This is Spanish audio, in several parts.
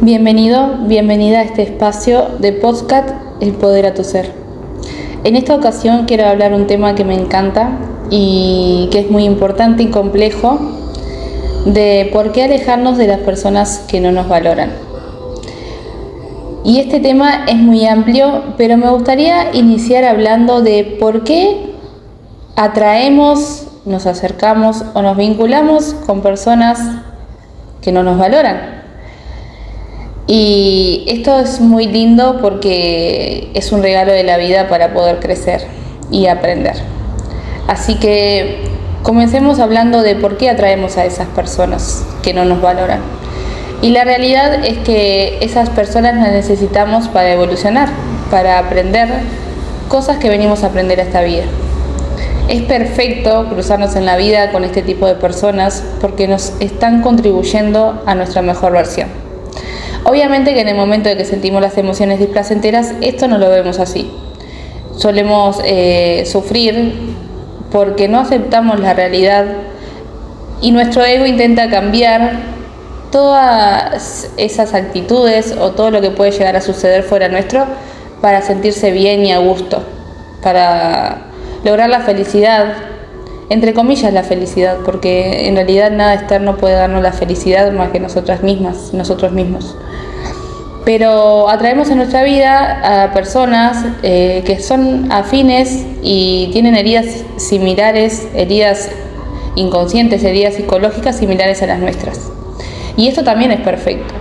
Bienvenido, bienvenida a este espacio de podcast El Poder a tu Ser. En esta ocasión quiero hablar un tema que me encanta y que es muy importante y complejo, de por qué alejarnos de las personas que no nos valoran. Y este tema es muy amplio, pero me gustaría iniciar hablando de por qué atraemos, nos acercamos o nos vinculamos con personas que no nos valoran. Y esto es muy lindo porque es un regalo de la vida para poder crecer y aprender. Así que comencemos hablando de por qué atraemos a esas personas que no nos valoran. Y la realidad es que esas personas las necesitamos para evolucionar, para aprender cosas que venimos a aprender a esta vida. Es perfecto cruzarnos en la vida con este tipo de personas porque nos están contribuyendo a nuestra mejor versión. Obviamente que en el momento de que sentimos las emociones displacenteras, esto no lo vemos así. Solemos sufrir porque no aceptamos la realidad y nuestro ego intenta cambiar todas esas actitudes o todo lo que puede llegar a suceder fuera nuestro para sentirse bien y a gusto, para lograr la felicidad, entre comillas la felicidad, porque en realidad nada externo puede darnos la felicidad más que nosotros mismos. Pero atraemos en nuestra vida a personas que son afines y tienen heridas similares, heridas inconscientes, heridas psicológicas similares a las nuestras. Y esto también es perfecto.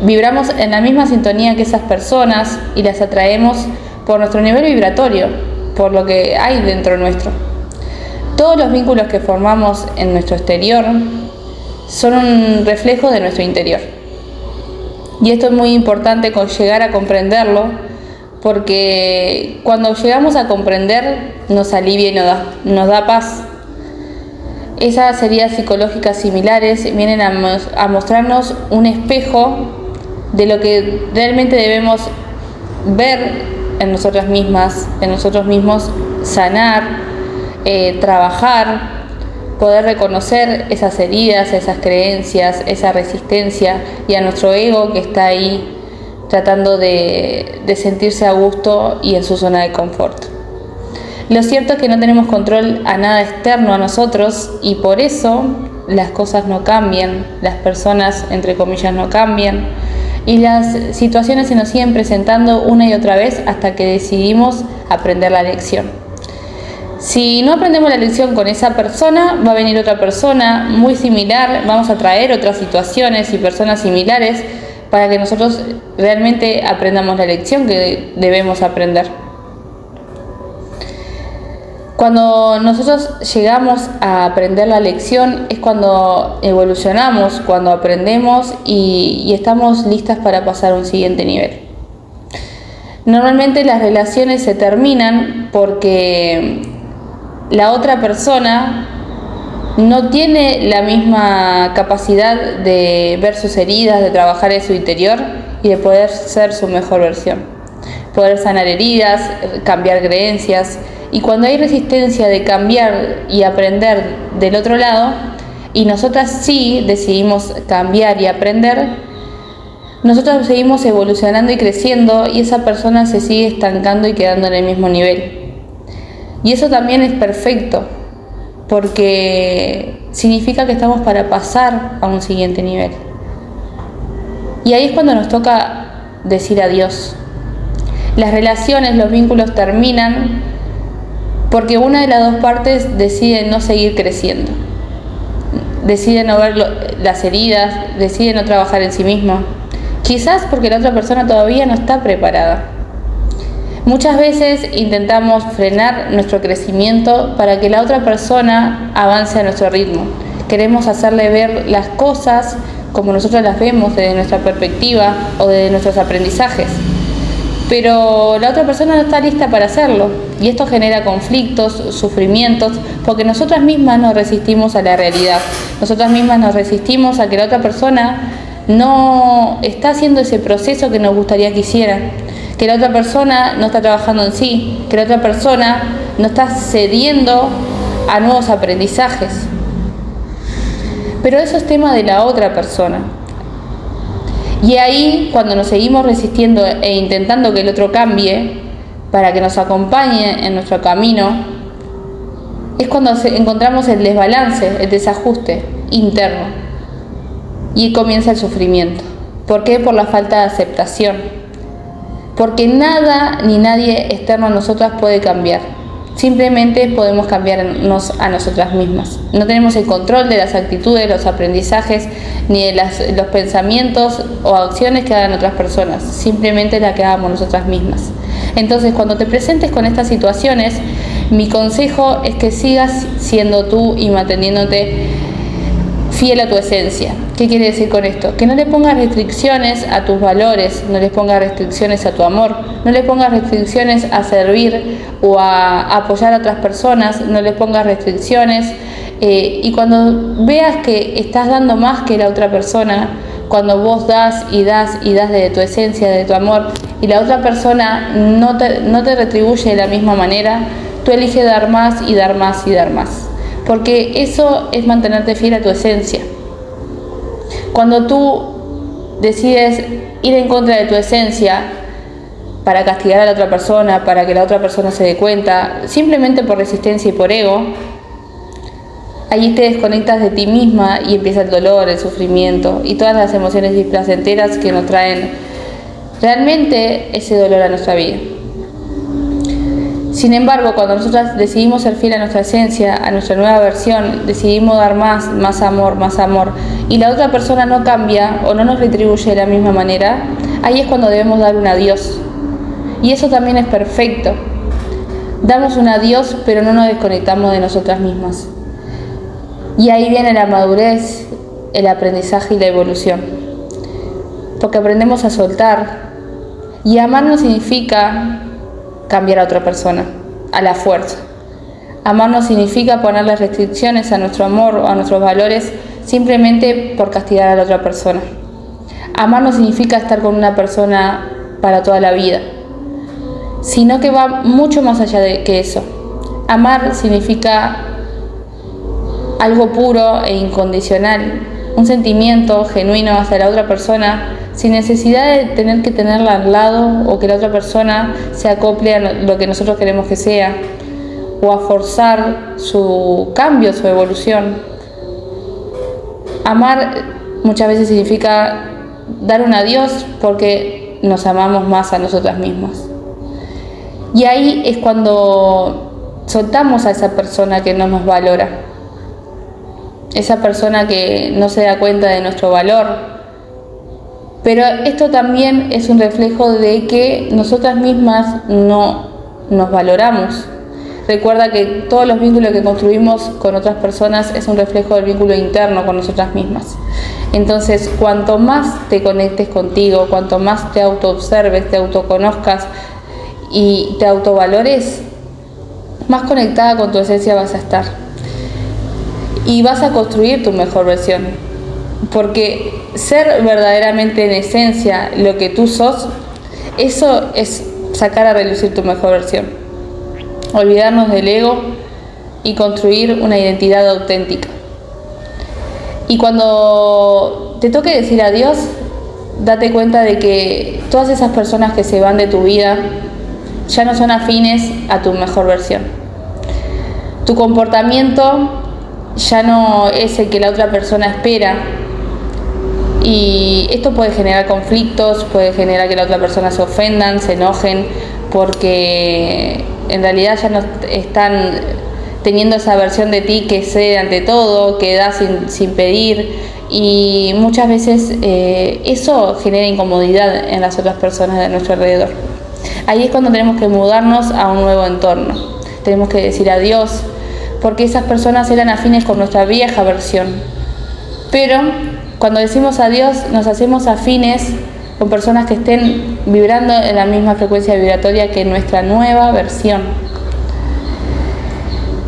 Vibramos en la misma sintonía que esas personas y las atraemos por nuestro nivel vibratorio, por lo que hay dentro nuestro. Todos los vínculos que formamos en nuestro exterior son un reflejo de nuestro interior. Y esto es muy importante llegar a comprenderlo, porque cuando llegamos a comprender nos alivia y nos da paz. Esas heridas psicológicas similares vienen a mostrarnos un espejo de lo que realmente debemos ver en nosotras mismas, en nosotros mismos, sanar, trabajar, poder reconocer esas heridas, esas creencias, esa resistencia y a nuestro ego que está ahí tratando de sentirse a gusto y en su zona de confort. Lo cierto es que no tenemos control a nada externo a nosotros y por eso las cosas no cambian, las personas entre comillas no cambian y las situaciones se nos siguen presentando una y otra vez hasta que decidimos aprender la lección. Si no aprendemos la lección con esa persona, va a venir otra persona muy similar, vamos a traer otras situaciones y personas similares para que nosotros realmente aprendamos la lección que debemos aprender. Cuando nosotros llegamos a aprender la lección es cuando evolucionamos, cuando aprendemos y estamos listas para pasar a un siguiente nivel. Normalmente las relaciones se terminan porque la otra persona no tiene la misma capacidad de ver sus heridas, de trabajar en su interior y de poder ser su mejor versión. Poder sanar heridas, cambiar creencias. Y cuando hay resistencia de cambiar y aprender del otro lado, y nosotras sí decidimos cambiar y aprender, nosotros seguimos evolucionando y creciendo y esa persona se sigue estancando y quedando en el mismo nivel. Y eso también es perfecto, porque significa que estamos para pasar a un siguiente nivel. Y ahí es cuando nos toca decir adiós. Las relaciones, los vínculos terminan porque una de las dos partes decide no seguir creciendo. Decide no ver las heridas, decide no trabajar en sí misma. Quizás porque la otra persona todavía no está preparada. Muchas veces intentamos frenar nuestro crecimiento para que la otra persona avance a nuestro ritmo. Queremos hacerle ver las cosas como nosotros las vemos desde nuestra perspectiva o desde nuestros aprendizajes. Pero la otra persona no está lista para hacerlo y esto genera conflictos, sufrimientos, porque nosotras mismas nos resistimos a la realidad. Nosotras mismas nos resistimos a que la otra persona no está haciendo ese proceso que nos gustaría que hiciera. Que la otra persona no está trabajando en sí, que la otra persona no está cediendo a nuevos aprendizajes. Pero eso es tema de la otra persona. Y ahí, cuando nos seguimos resistiendo e intentando que el otro cambie para que nos acompañe en nuestro camino, es cuando encontramos el desbalance, el desajuste interno, y comienza el sufrimiento. ¿Por qué? Por la falta de aceptación. Porque nada ni nadie externo a nosotras puede cambiar. Simplemente podemos cambiarnos a nosotras mismas. No tenemos el control de las actitudes, los aprendizajes, ni de los pensamientos o acciones que hagan otras personas. Simplemente la que hagamos nosotras mismas. Entonces, cuando te presentes con estas situaciones, mi consejo es que sigas siendo tú y manteniéndote fiel a tu esencia. ¿Qué quiere decir con esto? Que no le pongas restricciones a tus valores, no le pongas restricciones a tu amor, no le pongas restricciones a servir o a apoyar a otras personas, no le pongas restricciones. Y cuando veas que estás dando más que la otra persona, cuando vos das y das y das de tu esencia, de tu amor, y la otra persona no te retribuye de la misma manera, tú eliges dar más y dar más y dar más. Porque eso es mantenerte fiel a tu esencia. Cuando tú decides ir en contra de tu esencia para castigar a la otra persona, para que la otra persona se dé cuenta, simplemente por resistencia y por ego, allí te desconectas de ti misma y empieza el dolor, el sufrimiento y todas las emociones displacenteras que nos traen realmente ese dolor a nuestra vida. Sin embargo, cuando nosotras decidimos ser fiel a nuestra esencia, a nuestra nueva versión, decidimos dar más amor, y la otra persona no cambia o no nos retribuye de la misma manera, ahí es cuando debemos dar un adiós. Y eso también es perfecto. Damos un adiós, pero no nos desconectamos de nosotras mismas. Y ahí viene la madurez, el aprendizaje y la evolución. Porque aprendemos a soltar. Y amar no significa cambiar a otra persona, a la fuerza. Amar no significa ponerle restricciones a nuestro amor o a nuestros valores simplemente por castigar a la otra persona. Amar no significa estar con una persona para toda la vida, sino que va mucho más allá de que eso. Amar significa algo puro e incondicional, un sentimiento genuino hacia la otra persona, sin necesidad de tener que tenerla al lado o que la otra persona se acople a lo que nosotros queremos que sea, o a forzar su cambio, su evolución. Amar muchas veces significa dar un adiós porque nos amamos más a nosotras mismas. Y ahí es cuando soltamos a esa persona que no nos valora, esa persona que no se da cuenta de nuestro valor. Pero esto también es un reflejo de que nosotras mismas no nos valoramos. Recuerda que todos los vínculos que construimos con otras personas es un reflejo del vínculo interno con nosotras mismas. Entonces, cuanto más te conectes contigo, cuanto más te autoobserves, te autoconozcas y te autovalores, más conectada con tu esencia vas a estar. Y vas a construir tu mejor versión. Porque ser verdaderamente en esencia lo que tú sos, eso es sacar a relucir tu mejor versión. Olvidarnos del ego y construir una identidad auténtica. Y cuando te toque decir adiós, date cuenta de que todas esas personas que se van de tu vida ya no son afines a tu mejor versión. Tu comportamiento ya no es el que la otra persona espera. Y esto puede generar conflictos, puede generar que la otra persona se ofendan, se enojen, porque en realidad ya no están teniendo esa versión de ti que cede ante todo, que da sin pedir, y muchas veces eso genera incomodidad en las otras personas de nuestro alrededor. Ahí es cuando tenemos que mudarnos a un nuevo entorno, tenemos que decir adiós, porque esas personas eran afines con nuestra vieja versión. Pero cuando decimos adiós, nos hacemos afines con personas que estén vibrando en la misma frecuencia vibratoria que nuestra nueva versión.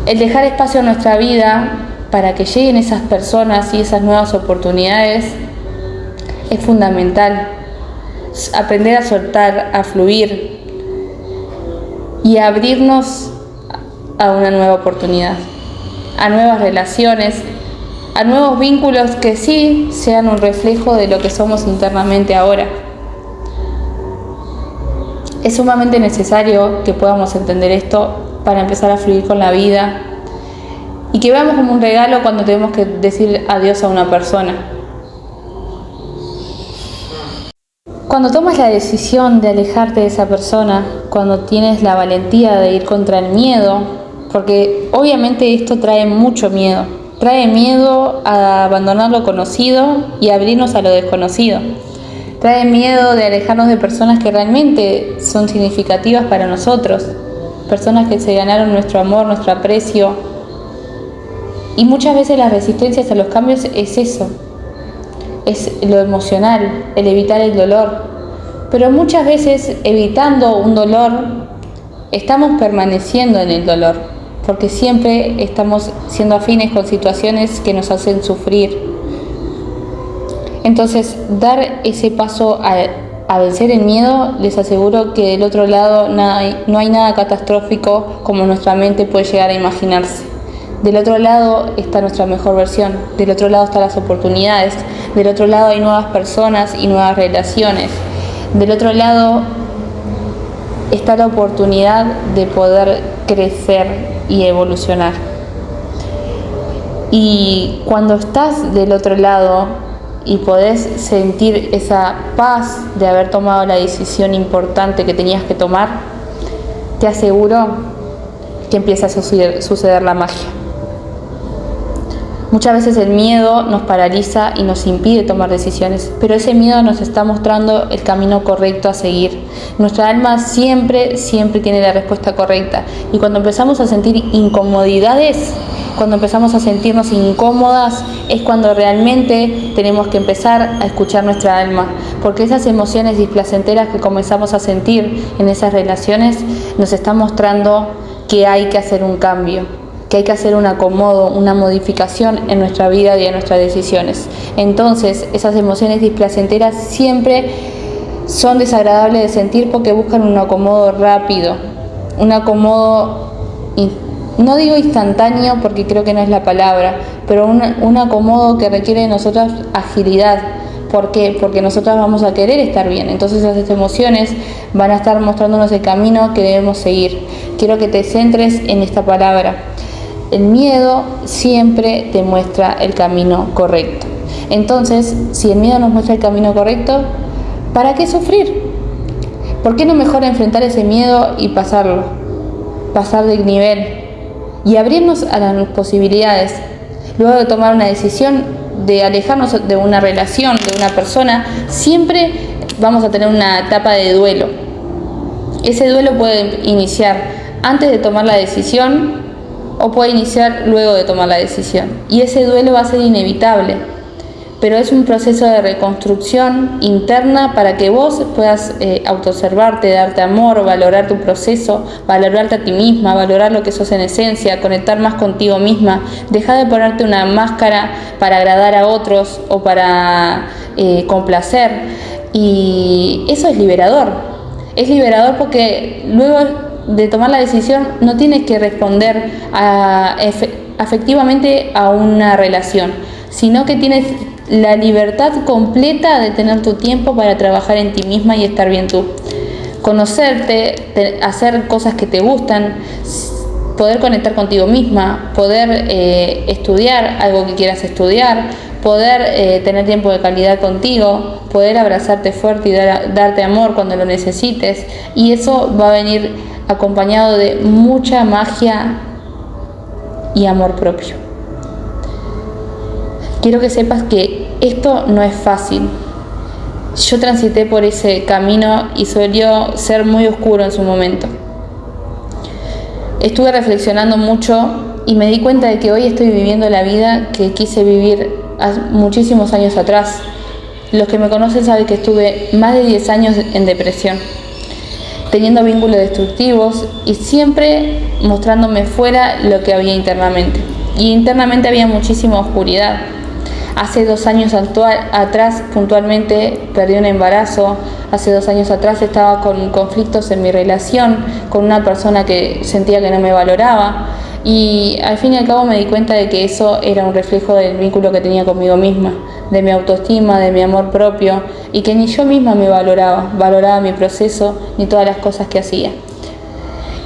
El dejar espacio en nuestra vida para que lleguen esas personas y esas nuevas oportunidades es fundamental. Aprender a soltar, a fluir y a abrirnos a una nueva oportunidad, a nuevas relaciones a nuevos vínculos que sí sean un reflejo de lo que somos internamente ahora. Es sumamente necesario que podamos entender esto para empezar a fluir con la vida y que veamos como un regalo cuando tenemos que decir adiós a una persona. Cuando tomas la decisión de alejarte de esa persona, cuando tienes la valentía de ir contra el miedo, porque obviamente esto trae mucho miedo. Trae miedo a abandonar lo conocido y abrirnos a lo desconocido. Trae miedo de alejarnos de personas que realmente son significativas para nosotros, personas que se ganaron nuestro amor, nuestro aprecio. Y muchas veces las resistencias a los cambios es eso, es lo emocional, el evitar el dolor. Pero muchas veces evitando un dolor, estamos permaneciendo en el dolor, porque siempre estamos siendo afines con situaciones que nos hacen sufrir. Entonces, dar ese paso a vencer el miedo, les aseguro que del otro lado no hay nada catastrófico como nuestra mente puede llegar a imaginarse. Del otro lado está nuestra mejor versión, del otro lado están las oportunidades, del otro lado hay nuevas personas y nuevas relaciones, del otro lado está la oportunidad de poder crecer y evolucionar. Y cuando estás del otro lado y podés sentir esa paz de haber tomado la decisión importante que tenías que tomar, te aseguro que empieza a suceder la magia. Muchas veces el miedo nos paraliza y nos impide tomar decisiones, pero ese miedo nos está mostrando el camino correcto a seguir. Nuestra alma siempre tiene la respuesta correcta. Y cuando empezamos a sentir incomodidades, cuando empezamos a sentirnos incómodas, es cuando realmente tenemos que empezar a escuchar nuestra alma. Porque esas emociones displacenteras que comenzamos a sentir en esas relaciones nos están mostrando que hay que hacer un cambio, que hay que hacer un acomodo, una modificación en nuestra vida y en nuestras decisiones. Entonces, esas emociones displacenteras siempre son desagradables de sentir porque buscan un acomodo rápido, un acomodo, no digo instantáneo porque creo que no es la palabra, pero un acomodo que requiere de nosotras agilidad. ¿Por qué? Porque nosotras vamos a querer estar bien. Entonces esas emociones van a estar mostrándonos el camino que debemos seguir. Quiero que te centres en esta palabra. El miedo siempre te muestra el camino correcto. Entonces, si el miedo nos muestra el camino correcto, ¿para qué sufrir? ¿Por qué no mejor enfrentar ese miedo y pasarlo? Pasar de nivel y abrirnos a las posibilidades. Luego de tomar una decisión de alejarnos de una relación, de una persona, siempre vamos a tener una etapa de duelo. Ese duelo puede iniciar antes de tomar la decisión o puede iniciar luego de tomar la decisión. Y ese duelo va a ser inevitable, pero es un proceso de reconstrucción interna para que vos puedas autoobservarte, darte amor, valorar tu proceso, valorarte a ti misma, valorar lo que sos en esencia, conectar más contigo misma, dejar de ponerte una máscara para agradar a otros o para complacer. Y eso es liberador. Es liberador porque luego de tomar la decisión no tienes que responder afectivamente a una relación, sino que tienes la libertad completa de tener tu tiempo para trabajar en ti misma y estar bien tú. Conocerte, hacer cosas que te gustan, poder conectar contigo misma, poder estudiar algo que quieras estudiar, poder tener tiempo de calidad contigo, poder abrazarte fuerte y darte amor cuando lo necesites. Y eso va a venir acompañado de mucha magia y amor propio. Quiero que sepas que esto no es fácil. Yo transité por ese camino y solía ser muy oscuro en su momento. Estuve reflexionando mucho y me di cuenta de que hoy estoy viviendo la vida que quise vivir muchísimos años atrás. Los que me conocen saben que estuve más de 10 años en depresión, teniendo vínculos destructivos y siempre mostrándome fuera lo que había internamente. Y internamente había muchísima oscuridad. Hace 2 años atrás puntualmente perdí un embarazo. Hace 2 años atrás estaba con conflictos en mi relación con una persona que sentía que no me valoraba. Y al fin y al cabo me di cuenta de que eso era un reflejo del vínculo que tenía conmigo misma, de mi autoestima, de mi amor propio, y que ni yo misma me valoraba mi proceso ni todas las cosas que hacía.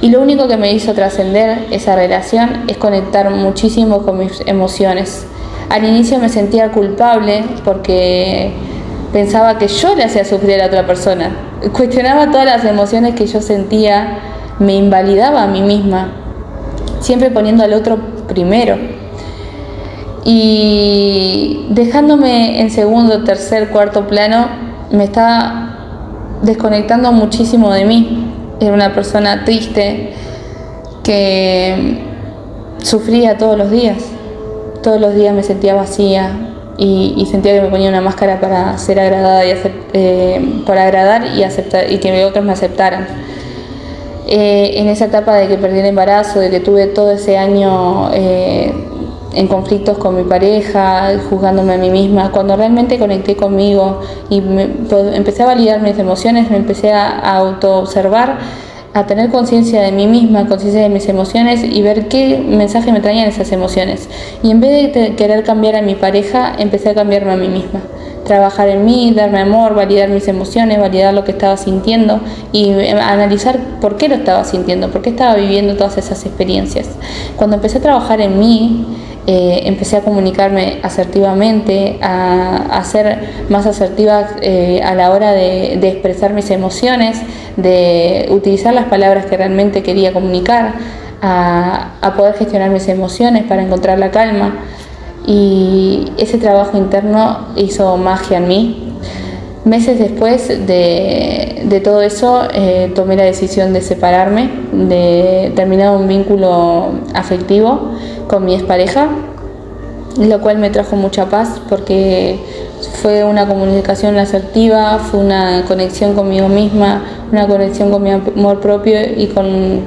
Y lo único que me hizo trascender esa relación es conectar muchísimo con mis emociones. Al inicio me sentía culpable porque pensaba que yo le hacía sufrir a la otra persona. Cuestionaba todas las emociones que yo sentía, me invalidaba a mí misma, siempre poniendo al otro primero. Y dejándome en segundo, tercer, cuarto plano, me estaba desconectando muchísimo de mí. Era una persona triste que sufría todos los días. Todos los días me sentía vacía y sentía que me ponía una máscara para ser agradada para agradar y aceptar, y que otros me aceptaran. En esa etapa de que perdí el embarazo, de que tuve todo ese año en conflictos con mi pareja, juzgándome a mí misma, cuando realmente conecté conmigo y empecé a validar mis emociones, me empecé a autoobservar, a tener conciencia de mí misma, conciencia de mis emociones y ver qué mensaje me traían esas emociones. Y en vez de querer cambiar a mi pareja, empecé a cambiarme a mí misma. Trabajar en mí, darme amor, validar mis emociones, validar lo que estaba sintiendo y analizar por qué lo estaba sintiendo, por qué estaba viviendo todas esas experiencias. Cuando empecé a trabajar en mí, empecé a comunicarme asertivamente, a ser más asertiva a la hora de expresar mis emociones, de utilizar las palabras que realmente quería comunicar, a poder gestionar mis emociones para encontrar la calma. Y ese trabajo interno hizo magia en mí. Meses después de todo eso, tomé la decisión de separarme, de terminar un vínculo afectivo con mi expareja, lo cual me trajo mucha paz porque fue una comunicación asertiva, fue una conexión conmigo misma, una conexión con mi amor propio y con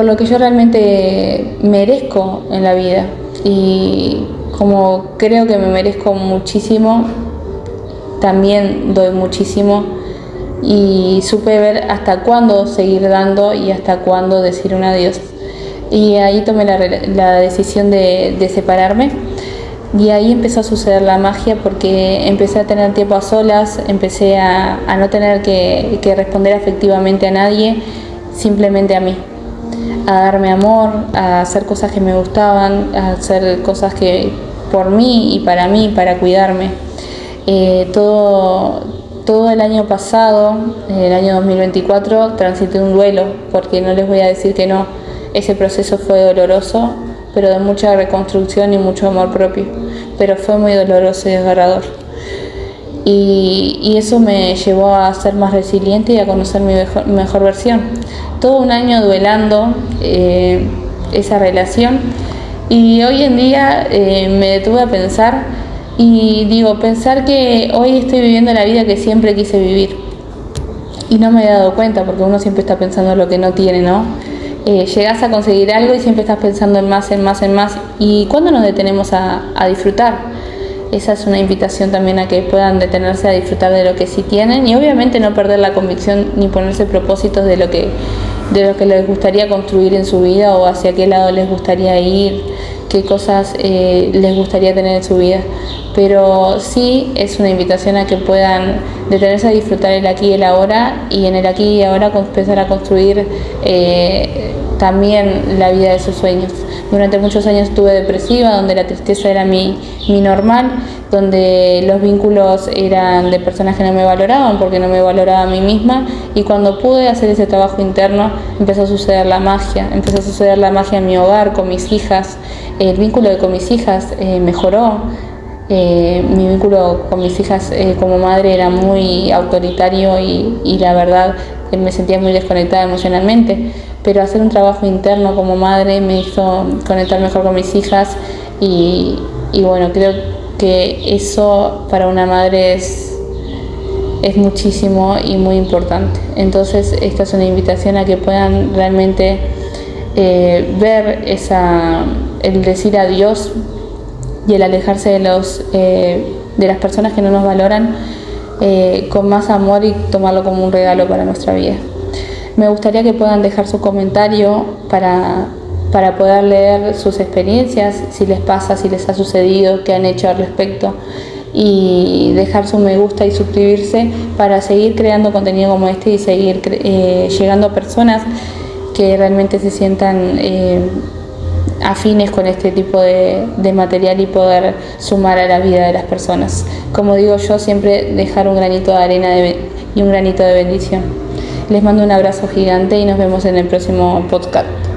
lo que yo realmente merezco en la vida. Y como creo que me merezco muchísimo, también doy muchísimo y supe ver hasta cuándo seguir dando y hasta cuándo decir un adiós. Y ahí tomé la decisión de separarme y ahí empezó a suceder la magia porque empecé a tener tiempo a solas, empecé a no tener que responder afectivamente a nadie, simplemente a mí. A darme amor, a hacer cosas que me gustaban, a hacer cosas que por mí y para cuidarme. Todo el año pasado, el año 2024, transité un duelo, porque no les voy a decir que no. Ese proceso fue doloroso, pero de mucha reconstrucción y mucho amor propio, pero fue muy doloroso y desgarrador. Y eso me llevó a ser más resiliente y a conocer mi mejor versión. Todo un año duelando esa relación y hoy en día me detuve a pensar y digo, pensar que hoy estoy viviendo la vida que siempre quise vivir y no me había dado cuenta porque uno siempre está pensando en lo que no tiene, ¿no? Llegás a conseguir algo y siempre estás pensando en más, en más, en más. ¿Y cuándo nos detenemos a disfrutar? Esa es una invitación también a que puedan detenerse a disfrutar de lo que sí tienen y obviamente no perder la convicción ni ponerse propósitos de lo que les gustaría construir en su vida o hacia qué lado les gustaría ir, qué cosas les gustaría tener en su vida. Pero sí es una invitación a que puedan detenerse a disfrutar el aquí y el ahora y en el aquí y ahora empezar a construir también la vida de sus sueños. Durante muchos años estuve depresiva, donde la tristeza era mi normal, donde los vínculos eran de personas que no me valoraban porque no me valoraba a mí misma y cuando pude hacer ese trabajo interno empezó a suceder la magia, en mi hogar, con mis hijas, el vínculo con mis hijas mejoró. Mi vínculo con mis hijas como madre era muy autoritario y la verdad me sentía muy desconectada emocionalmente, pero hacer un trabajo interno como madre me hizo conectar mejor con mis hijas y bueno, creo que eso para una madre es muchísimo y muy importante. Entonces esta es una invitación a que puedan realmente ver el decir adiós y el alejarse de las personas que no nos valoran con más amor y tomarlo como un regalo para nuestra vida. Me gustaría que puedan dejar su comentario para para poder leer sus experiencias, si les pasa, si les ha sucedido, qué han hecho al respecto, y dejar su me gusta y suscribirse para seguir creando contenido como este y seguir llegando a personas que realmente se sientan afines con este tipo de material y poder sumar a la vida de las personas. Como digo yo, siempre dejar un granito de arena y un granito de bendición. Les mando un abrazo gigante y nos vemos en el próximo podcast.